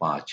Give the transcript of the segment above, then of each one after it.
5,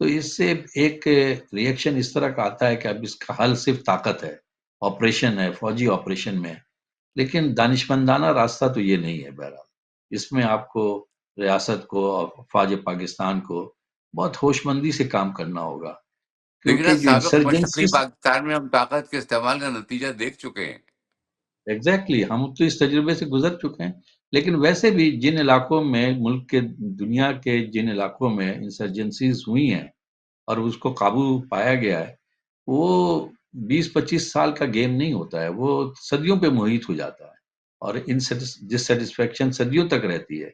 تو اس سے ایک ریئیکشن اس طرح کا آتا ہے کہ اب اس کا حل صرف طاقت ہے، آپریشن ہے، فوجی آپریشن میں ہے۔ لیکن دانشمندانہ راستہ تو یہ نہیں ہے بہرحال۔ اس میں آپ کو ریاست کو اور افواج پاکستان کو بہت ہوش مندی سے کام کرنا ہوگا، لیکن کیونکہ جو سابق انسرجنسی، مشرقی پاکستان میں ہم طاقت کے استعمال کا نتیجہ دیکھ چکے ہیں۔ ایگزیکٹلی ہم تو اس تجربے سے گزر چکے ہیں۔ لیکن ویسے بھی جن علاقوں میں ملک کے، دنیا کے جن علاقوں میں انسرجنسیز ہوئی ہیں اور اس کو قابو پایا گیا ہے، وہ 20-25 سال کا گیم نہیں ہوتا ہے، وہ صدیوں پہ محیط ہو جاتا ہے، اور ان ڈسسیٹسفیکشن صدیوں تک رہتی ہے۔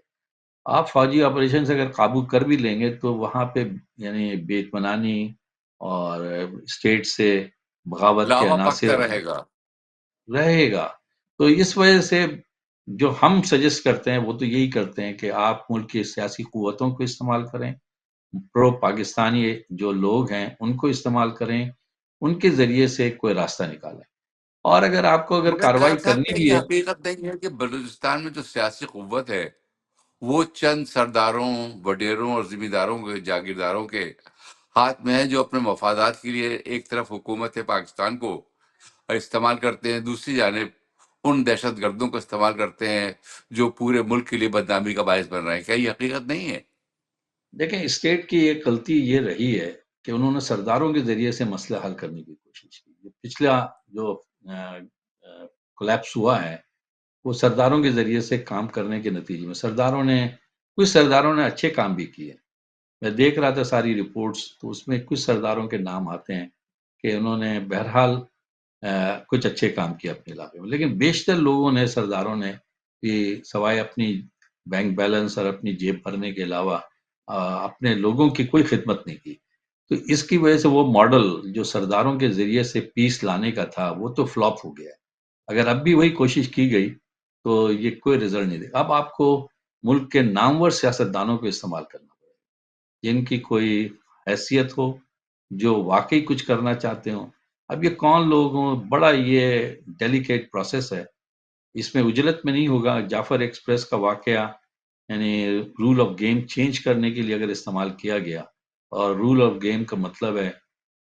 آپ فوجی آپریشن سے اگر قابو کر بھی لیں گے تو وہاں پہ یعنی بے اطمینانی اور اسٹیٹ سے بغاوت کے لاوا پکتا عناصر رہے گا۔ رہے گا۔ تو اس وجہ سے جو ہم سجیسٹ کرتے ہیں وہ تو یہی کرتے ہیں کہ آپ ملک کی سیاسی قوتوں کو استعمال کریں، پرو پاکستانی جو لوگ ہیں ان کو استعمال کریں، ان کے ذریعے سے کوئی راستہ نکالیں، اور اگر آپ کو اگر مگر کارروائی ڈاکٹر صاحب کرنی کیا بھی یہ ہے۔ حقیقت نہیں ہے کہ بلوچستان میں جو سیاسی قوت ہے وہ چند سرداروں، وڈیروں اور ذمہ داروں کے، جاگیرداروں کے ہاتھ میں ہے، جو اپنے مفادات کے لیے ایک طرف حکومت پاکستان کو استعمال کرتے ہیں، دوسری جانب ان دہشت گردوں کو استعمال کرتے ہیں جو پورے ملک کے لیے بدنامی کا باعث بن رہے ہیں؟ کیا یہ حقیقت نہیں ہے؟ دیکھیں اسٹیٹ کی ایک غلطی یہ رہی ہے کہ انہوں نے سرداروں کے ذریعے سے مسئلہ حل کرنے کی کوشش کی۔ جو پچھلا جو کولیپس ہوا ہے وہ سرداروں کے ذریعے سے کام کرنے کے نتیجے میں کچھ سرداروں نے اچھے کام بھی کیے۔ میں دیکھ رہا تھا ساری رپورٹس، تو اس میں کچھ سرداروں کے نام آتے ہیں کہ انہوں نے بہرحال کچھ اچھے کام کیے اپنے علاقے میں، لیکن بیشتر لوگوں نے، سرداروں نے بھی سوائے اپنی بینک بیلنس اور اپنی جیب بھرنے کے علاوہ اپنے لوگوں کی کوئی خدمت نہیں کی۔ تو اس کی وجہ سے وہ ماڈل جو سرداروں کے ذریعے سے پیس لانے کا تھا وہ تو فلاپ ہو گیا ہے۔ اگر اب بھی وہی کوشش کی گئی تو یہ کوئی رزلٹ نہیں دے گا۔ اب آپ کو ملک کے نامور سیاستدانوں کو استعمال کرنا پڑے گا، جن کی کوئی حیثیت ہو، جو واقعی کچھ کرنا چاہتے ہوں۔ اب یہ کون لوگ ہوں، بڑا یہ ڈیلیکیٹ پروسیس ہے، اس میں اجلت میں نہیں ہوگا۔ جعفر ایکسپریس کا واقعہ یعنی رول آف گیم چینج کرنے کے لیے اگر استعمال کیا گیا، اور رول آف گیم کا مطلب ہے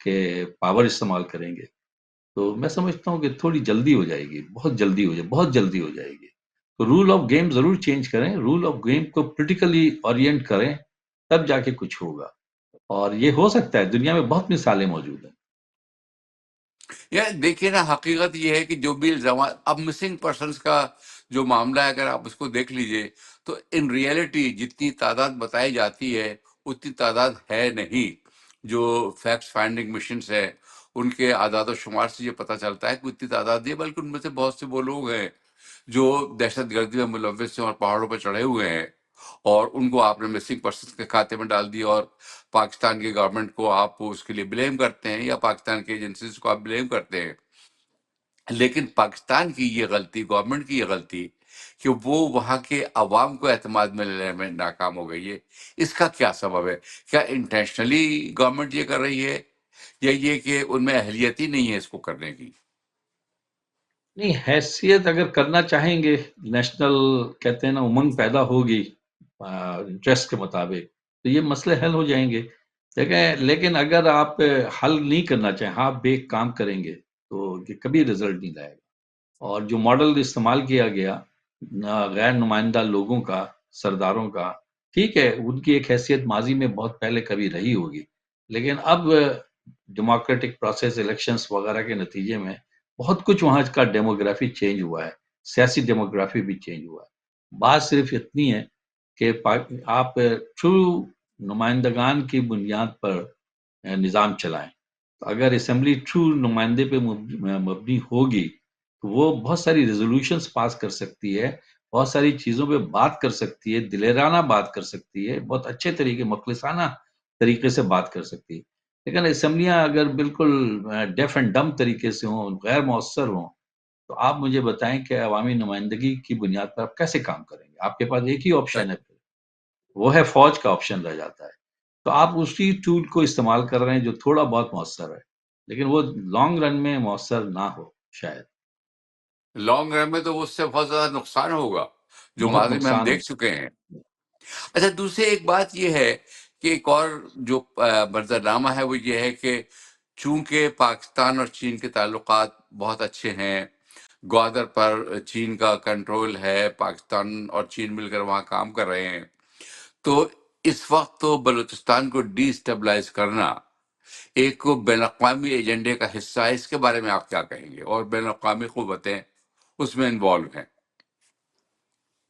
کہ پاور استعمال کریں گے، تو میں سمجھتا ہوں کہ تھوڑی جلدی ہو جائے گی، بہت جلدی ہو جائے گی۔ تو رول آف گیم ضرور چینج کریں، رول آف گیم کو پولیٹیکلی اورینٹ کریں، تب جا کے کچھ ہوگا، اور یہ ہو سکتا ہے۔ دنیا میں بہت مثالیں موجود ہیں۔ یہ دیکھیے نا، حقیقت یہ ہے کہ جو بھی الزامات اب مسنگ پرسنس کا جو معاملہ ہے، اگر آپ اس کو دیکھ لیجئے تو ان ریئلٹی جتنی تعداد بتائی جاتی ہے اتنی تعداد ہے نہیں۔ جو فیکٹس فائنڈنگ مشنز ہے ان کے اعداد و شمار سے یہ پتہ چلتا ہے کہ اتنی تعداد نہیں ہے، بلکہ ان میں سے بہت سے وہ لوگ ہیں جو دہشت گردی میں ملوث ہیں اور پہاڑوں پہ چڑھے ہوئے ہیں، اور ان کو آپ نے مسنگ پرسنس کے کھاتے میں ڈال دیا، اور پاکستان کی گورنمنٹ کو آپ اس کے لیے بلیم کرتے ہیں، یا پاکستان کی ایجنسیز کو آپ بلیم کرتے ہیں۔ لیکن پاکستان کی یہ غلطی، گورنمنٹ کی یہ غلطی کہ وہ وہاں کے عوام کو اعتماد میں لینے میں ناکام ہو گئی ہے۔ اس کا کیا سبب ہے؟ کیا انٹینشنلی گورنمنٹ یہ کر رہی ہے، یا یہ کہ ان میں اہلیت ہی نہیں ہے اس کو کرنے کی؟ نہیں، حیثیت اگر کرنا چاہیں گے، نیشنل کہتے ہیں نا امنگ پیدا ہوگی انٹرسٹ کے مطابق، تو یہ مسئلے حل ہو جائیں گے۔ دیکھیں، لیکن اگر آپ حل نہیں کرنا چاہیں، ہاف بیک کام کریں گے، تو یہ کبھی رزلٹ نہیں لائے گا۔ اور جو ماڈل استعمال کیا گیا غیر نمائندہ لوگوں کا، سرداروں کا، ٹھیک ہے ان کی ایک حیثیت ماضی میں بہت پہلے کبھی رہی ہوگی، لیکن اب ڈیموکریٹک پروسیس، الیکشنز وغیرہ کے نتیجے میں بہت کچھ وہاں کا ڈیموگرافی چینج ہوا ہے، سیاسی ڈیموگرافی بھی چینج ہوا ہے۔ بات صرف اتنی ہے کہ آپ ٹرو نمائندگان کی بنیاد پر نظام چلائیں۔ اگر اسمبلی ٹرو نمائندے پہ مبنی ہوگی تو وہ بہت ساری ریزولوشنز پاس کر سکتی ہے، بہت ساری چیزوں پہ بات کر سکتی ہے، دلیرانہ بات کر سکتی ہے، بہت اچھے طریقے، مخلصانہ طریقے سے بات کر سکتی ہے۔ لیکن اسمبلیاں اگر بالکل ڈیف اینڈ ڈم طریقے سے ہوں، غیر مؤثر ہوں، تو آپ مجھے بتائیں کہ عوامی نمائندگی کی بنیاد پر آپ کیسے کام کریں گے؟ آپ کے پاس ایک ہی آپشن ہے، پھر وہ ہے فوج کا آپشن رہ جاتا ہے۔ تو آپ اسی ٹول کو استعمال کر رہے ہیں جو تھوڑا بہت مؤثر ہے، لیکن وہ لانگ رن میں مؤثر نہ ہو شاید، لانگ رن میں تو اس سے بہت زیادہ نقصان ہوگا، جو بہت ماضی میں ہم نقصان دیکھ ہوگا۔ چکے ہیں۔ اچھا، دوسری ایک بات یہ ہے کہ ایک اور جو منظرنامہ ہے وہ یہ ہے کہ چونکہ پاکستان اور چین کے تعلقات بہت اچھے ہیں، گوادر پر چین کا کنٹرول ہے، پاکستان اور چین مل کر وہاں کام کر رہے ہیں، تو اس وقت تو بلوچستان کو ڈی اسٹیبلائز کرنا ایک بین الاقوامی ایجنڈے کا حصہ ہے۔ اس کے بارے میں آپ کیا کہیں گے؟ اور بین الاقوامی قوتیں اس میں انوالو ہیں۔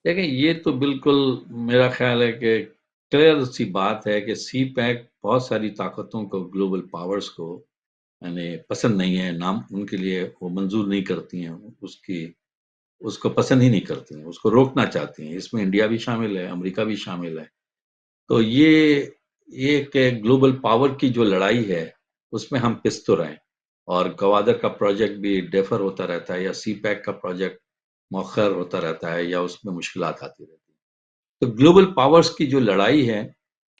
دیکھیں یہ تو بالکل میرا خیال ہے کہ کلیئر سی بات ہے کہ سی پیک بہت ساری طاقتوں کو، گلوبل پاورز کو یعنی پسند نہیں ہے، نام ان کے لیے وہ منظور نہیں کرتی ہیں، اس کو پسند ہی نہیں کرتی ہیں، اس کو روکنا چاہتی ہیں۔ اس میں انڈیا بھی شامل ہے، امریکہ بھی شامل ہے۔ تو یہ کہ گلوبل پاور کی جو لڑائی ہے اس میں ہم پس تو رہیں، اور گوادر کا پروجیکٹ بھی ڈیفر ہوتا رہتا ہے، یا سی پیک کا پروجیکٹ مؤخر ہوتا رہتا ہے، یا اس میں مشکلات آتی رہتی ہیں۔ تو گلوبل پاورز کی جو لڑائی ہے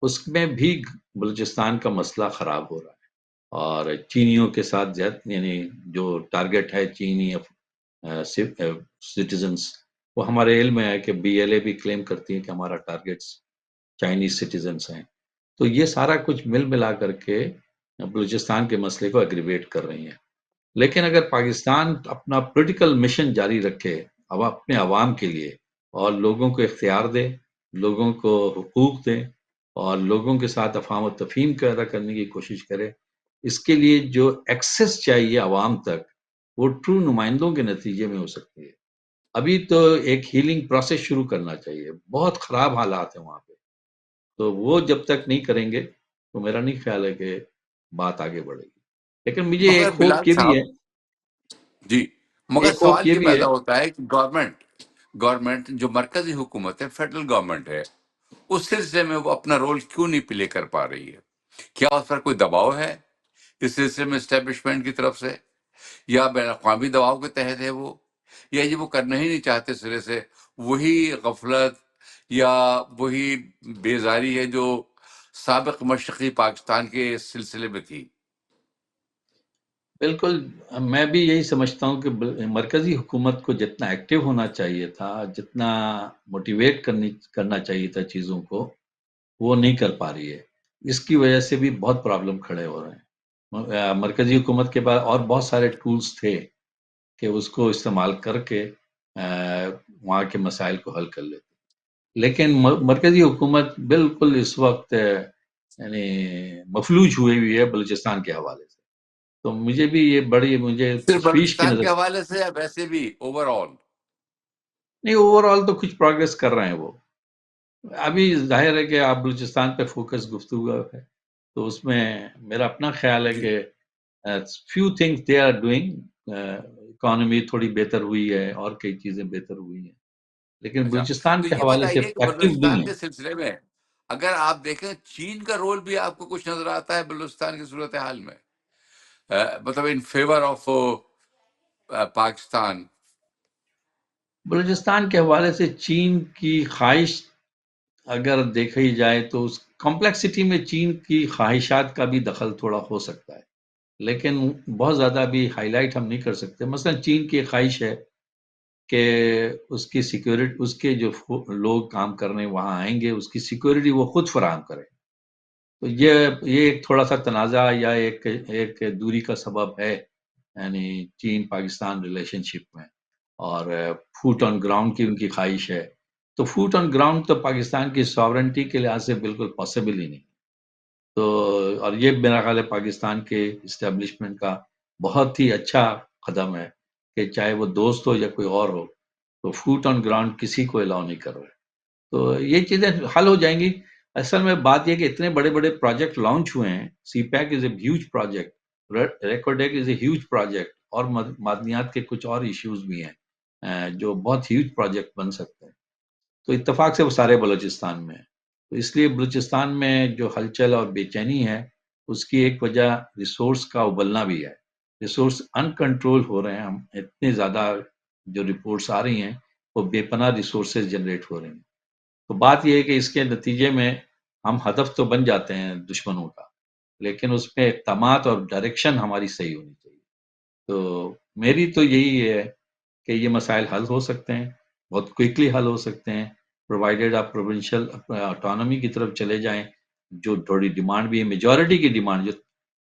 اس میں بھی بلوچستان کا مسئلہ خراب ہو رہا ہے، اور چینیوں کے ساتھ یعنی جو ٹارگٹ ہے چینی سٹیزنز، وہ ہمارے علم میں ہے کہ بی ایل اے بھی کلیم کرتی ہے کہ ہمارا ٹارگٹس چائنیز سٹیزنز ہیں۔ تو یہ سارا کچھ مل ملا کر کے بلوچستان کے مسئلے کو ایگریویٹ کر رہی ہیں۔ لیکن اگر پاکستان اپنا پولیٹیکل مشن جاری رکھے اب اپنے عوام کے لیے، اور لوگوں کو اختیار دے، لوگوں کو حقوق دے، اور لوگوں کے ساتھ افہام و تفہیم پیدا کرنے کی کوشش کرے، اس کے لیے جو ایکسس چاہیے عوام تک، وہ ٹرو نمائندوں کے نتیجے میں ہو سکتی ہے۔ ابھی تو ایک ہیلنگ پروسیس شروع کرنا چاہیے، بہت خراب حالات ہیں وہاں پہ، تو وہ جب تک نہیں کریں گے تو میرا نہیں خیال ہے کہ بات آگے بڑھے گی۔ لیکن مجھے مگر ایک بلال ہوپ یہ بھی صاحب، ہے، جی، مگر ایک ہوپ سوال یہ یہ بھی ہے پیدا ہوتا ہے کہ گورنمنٹ جو مرکزی حکومت ہے، فیڈرل گورنمنٹ ہے، اس سلسلے میں وہ اپنا رول کیوں نہیں پلے کر پا رہی ہے؟ کیا اس پر کوئی دباؤ ہے اس سلسلے میں اسٹیبلشمنٹ کی طرف سے، یا بین الاقوامی دباؤ کے تحت ہے وہ، یا یہ وہ کرنا ہی نہیں چاہتے سرے سے؟ وہی غفلت یا وہی بیزاری ہے جو سابق مشرقی پاکستان کے سلسلے میں تھی؟ بالکل، میں بھی یہی سمجھتا ہوں کہ مرکزی حکومت کو جتنا ایکٹیو ہونا چاہیے تھا، جتنا موٹیویٹ کرنا چاہیے تھا چیزوں کو، وہ نہیں کر پا رہی ہے۔ اس کی وجہ سے بھی بہت پرابلم کھڑے ہو رہے ہیں۔ مرکزی حکومت کے بعد اور بہت سارے ٹولز تھے کہ اس کو استعمال کر کے وہاں کے مسائل کو حل کر لیتے، لیکن مرکزی حکومت بالکل اس وقت یعنی مفلوج ہوئی ہوئی ہے بلوچستان کے حوالے سے۔ تو مجھے صرف تشویش کی بلوچستان نظر، کے حوالے سے یا ویسے بھی اوور آل؟ نہیں اوور آل تو کچھ پروگریس کر رہے ہیں وہ۔ ابھی ظاہر ہے کہ آپ بلوچستان پہ فوکس گفتگو ہے، تو اس میں میرا اپنا خیال ہے جی، کہ few things they are doing, economy تھوڑی بہتر ہوئی ہے اور کئی چیزیں بہتر ہوئی ہیں، لیکن اچھا، بلوچستان تو کے یہ حوالے سے بتائیے کہ ایکٹیو نہیں بلوچستان ہے۔ کے سلسلے میں اگر آپ دیکھیں چین کا رول بھی آپ کو کچھ نظر آتا ہے بلوچستان کی صورتحال میں؟ مطلب in favour of Pakistan? Balochistan کے حوالے سے چین کی خواہش اگر دیکھی جائے تو اس کمپلیکسٹی میں چین کی خواہشات کا بھی دخل تھوڑا ہو سکتا ہے، لیکن بہت زیادہ بھی ہائی لائٹ ہم نہیں کر سکتے۔ مثلا چین کی خواہش ہے کہ اس کی سیکیورٹی، اس کے جو لوگ کام کرنے وہاں آئیں گے اس کی سیکیورٹی وہ خود فراہم کرے۔ تو یہ ایک تھوڑا سا تنازع یا ایک دوری کا سبب ہے، یعنی چین پاکستان ریلیشن شپ میں، اور فوٹ آن گراؤنڈ کی ان کی خواہش ہے۔ تو فوٹ آن گراؤنڈ تو پاکستان کی ساورنٹی کے لحاظ سے بالکل پاسبل ہی نہیں۔ تو اور یہ میرا خیال ہے پاکستان کے اسٹیبلشمنٹ کا بہت ہی اچھا قدم ہے کہ چاہے وہ دوست ہو یا کوئی اور ہو، تو فوٹ آن گراؤنڈ کسی کو الاؤ نہیں کر رہے۔ تو یہ چیزیں حل ہو جائیں گی۔ اصل میں بات یہ کہ اتنے بڑے بڑے پروجیکٹ لانچ ہوئے ہیں، سی peak is a huge project, Reko Diq is a huge project, اور معدنیات کے کچھ اور ایشوز بھی ہیں جو بہت ہیوج پروجیکٹ بن سکتے ہیں۔ تو اتفاق سے وہ سارے بلوچستان میں ہیں، تو اس لیے بلوچستان میں جو ہلچل اور بے چینی ہے اس کی ایک وجہ ریسورس کا ابلنا بھی ہے۔ ریسورس ان کنٹرول ہو رہے ہیں، ہم اتنے زیادہ جو رپورٹس آ رہی ہیں وہ بے پناہ ریسورسز جنریٹ ہو رہی ہیں۔ تو بات یہ ہے کہ اس کے نتیجے میں ہم ہدف تو بن جاتے ہیں دشمنوں کا، لیکن اس میں اقدامات اور ڈائریکشن ہماری صحیح ہونی چاہیے۔ تو میری تو یہی ہے کہ یہ مسائل حل ہو سکتے ہیں، بہت کوئکلی حل ہو سکتے ہیں، پرووائڈیڈ آپ پروونشل آٹونومی کی طرف چلے جائیں جو تھوڑی ڈیمانڈ بھی ہے، میجورٹی کی ڈیمانڈ جو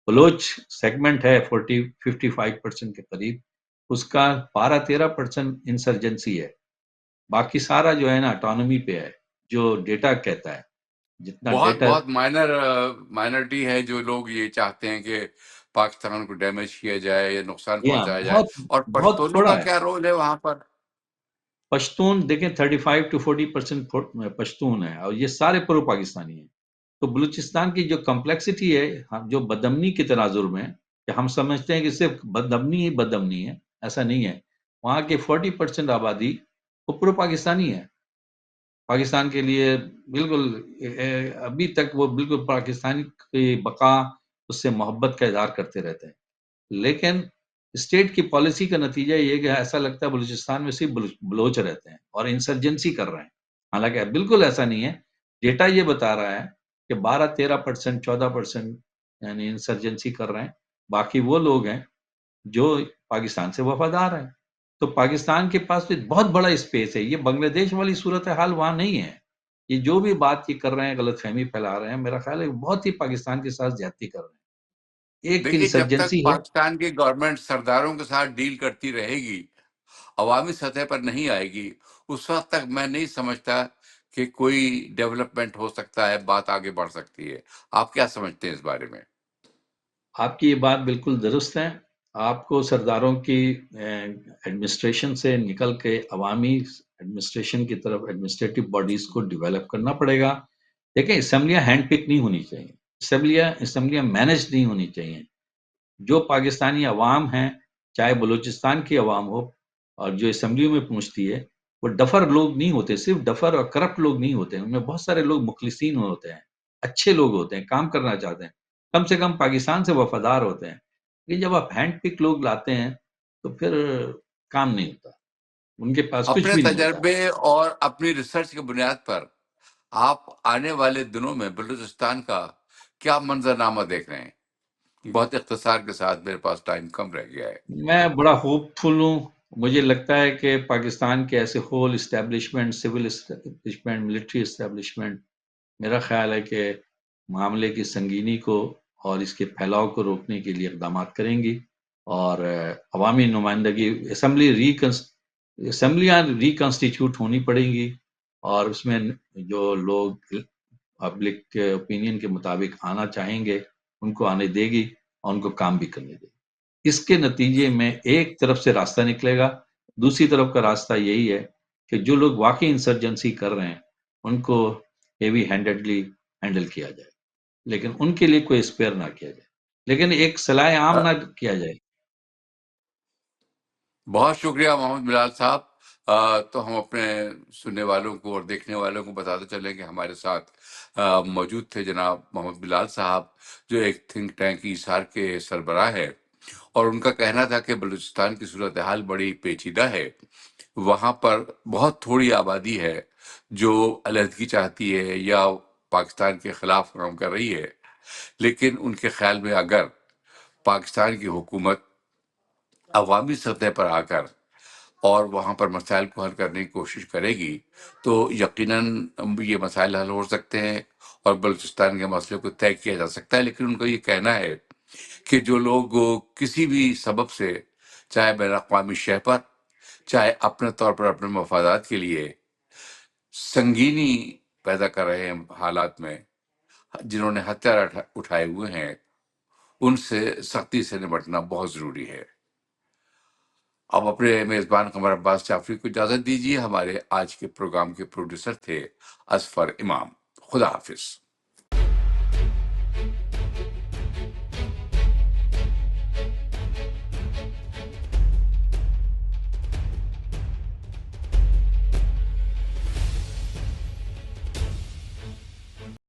بلوچ سیگمنٹ ہے 55% کے قریب، اس کا 12-13% انسرجنسی ہے، باقی سارا جو ہے نا اٹانومی پہ ہے، جو ڈیٹا کہتا ہے جتنا بہت ڈیٹا. بہت مائنرٹی ہے جو لوگ یہ چاہتے ہیں کہ پاکستان کو ڈیمیج کیا جائے یا نقصان جی ہاں، پہنچایا جائے. بہت اور بہت پشتونوں تھوڑا کا ہے. کیا رول ہے وہاں پر؟ پشتون دیکھیں 35-40% پشتون ہے اور یہ سارے پرو پاکستانی ہیں. تو بلوچستان کی جو کمپلیکسٹی ہے، جو بدامنی کے تناظر میں، کہ ہم سمجھتے ہیں کہ صرف بدامنی ہی بدامنی ہے، ایسا نہیں ہے. وہاں کے 40% آبادی وہ پرو پاکستانی ہے، پاکستان کے لیے بالکل ابھی تک وہ بالکل پاکستان کی بقا، اس سے محبت کا اظہار کرتے رہتے ہیں. لیکن اسٹیٹ کی پالیسی کا نتیجہ یہ کہ ایسا لگتا ہے بلوچستان میں صرف بلوچ رہتے ہیں اور انسرجنسی کر رہے ہیں، حالانکہ بالکل ایسا نہیں ہے. ڈیٹا یہ بتا رہا ہے کہ 12-13%، 14% یعنی انسرجنسی کر رہے ہیں، باقی وہ لوگ ہیں جو پاکستان سے وفادار ہیں. تو پاکستان کے پاس تو بہت بڑا اسپیس ہے، یہ بنگلہ دیش والی صورتحال وہاں نہیں ہے. یہ جو بھی بات یہ کر رہے ہیں، غلط فہمی پھیلا رہے ہیں، میرا خیال ہے بہت ہی پاکستان کے ساتھ زیادتی کر رہے ہیں. ایک دیکھیے، جب تک انسرجنسی ہے. پاکستان کی گورنمنٹ سرداروں کے ساتھ ڈیل کرتی رہے گی، عوامی سطح پر نہیں آئے گی، اس وقت تک میں نہیں سمجھتا کہ کوئی ڈیولپمنٹ ہو سکتا ہے، بات آگے بڑھ سکتی ہے. آپ کیا سمجھتے ہیں اس بارے میں؟ آپ کی یہ بات بالکل درست ہے. آپ کو سرداروں کی ایڈمنسٹریشن سے نکل کے عوامی ایڈمنسٹریشن کی طرف ایڈمنسٹریٹو باڈیز کو ڈیولپ کرنا پڑے گا. دیکھیں، اسمبلیاں ہینڈ پک نہیں ہونی چاہیے، اسمبلیاں مینج نہیں ہونی چاہیے. جو پاکستانی عوام ہیں، چاہے بلوچستان کی عوام ہو، اور جو اسمبلیوں میں پہنچتی ہے، وہ ڈفر لوگ نہیں ہوتے، صرف ڈفر اور کرپٹ لوگ نہیں ہوتے ہیں. ان میں بہت سارے لوگ مخلصین ہوتے ہیں، اچھے لوگ ہوتے ہیں، کام کرنا چاہتے ہیں، کم سے کم پاکستان سے وفادار ہوتے ہیں. لیکن جب آپ ہینڈ پک لوگ لاتے ہیں تو پھر کام نہیں ہوتا، ان کے پاس کچھ اپنے بھی نہیں ہوتا. تجربے اور اپنی ریسرچ کی بنیاد پر آپ آنے والے دنوں میں بلوچستان کا کیا منظرنامہ دیکھ رہے ہیں؟ بہت اختصار کے ساتھ، میرے پاس ٹائم کم رہ گیا ہے. میں بڑا ہوپ فل ہوں. مجھے لگتا ہے کہ پاکستان کے ایسے whole establishment, civil establishment, military establishment, میرا خیال ہے کہ معاملے کی سنگینی کو اور اس کے پھیلاؤ کو روکنے کے لیے اقدامات کریں گی. اور عوامی نمائندگی، اسمبلیاں ریکنسٹیٹیوٹ ہونی پڑیں گی، اور اس میں جو لوگ پبلک اوپینین کے مطابق آنا چاہیں گے ان کو آنے دے گی اور ان کو کام بھی کرنے دے گی. اس کے نتیجے میں ایک طرف سے راستہ نکلے گا. دوسری طرف کا راستہ یہی ہے کہ جو لوگ واقعی انسرجنسی کر رہے ہیں ان کو ہیوی ہینڈڈلی ہینڈل کیا جائے، لیکن ان کے لیے کوئی اسپیئر نہ کیا جائے، لیکن ایک صلاح عام نہ کیا جائے. بہت شکریہ محمد بلال صاحب. تو ہم اپنے سننے والوں کو اور دیکھنے والوں کو بتاتے چلیں کہ ہمارے ساتھ موجود تھے جناب محمد بلال صاحب، جو ایک تھنک ٹینک ایثار کے سربراہ ہے، اور ان کا کہنا تھا کہ بلوچستان کی صورتحال بڑی پیچیدہ ہے. وہاں پر بہت تھوڑی آبادی ہے جو علیحدگی چاہتی ہے یا پاکستان کے خلاف کام کر رہی ہے، لیکن ان کے خیال میں اگر پاکستان کی حکومت عوامی سطح پر آ کر اور وہاں پر مسائل کو حل کرنے کی کوشش کرے گی تو یقیناً یہ مسائل حل ہو سکتے ہیں اور بلوچستان کے مسئلے کو طے کیا جا سکتا ہے. لیکن ان کا یہ کہنا ہے کہ جو لوگ کسی بھی سبب سے، چاہے بین الاقوامی شہ پر، چاہے اپنے طور پر اپنے مفادات کے لیے سنگینی پیدا کر رہے ہیں حالات میں، جنہوں نے ہتھیار اٹھائے ہوئے ہیں، ان سے سختی سے نمٹنا بہت ضروری ہے. اب اپنے میزبان قمر عباس جعفری کو اجازت دیجیے. ہمارے آج کے پروگرام کے پروڈیوسر تھے اظفر امام. خدا حافظ.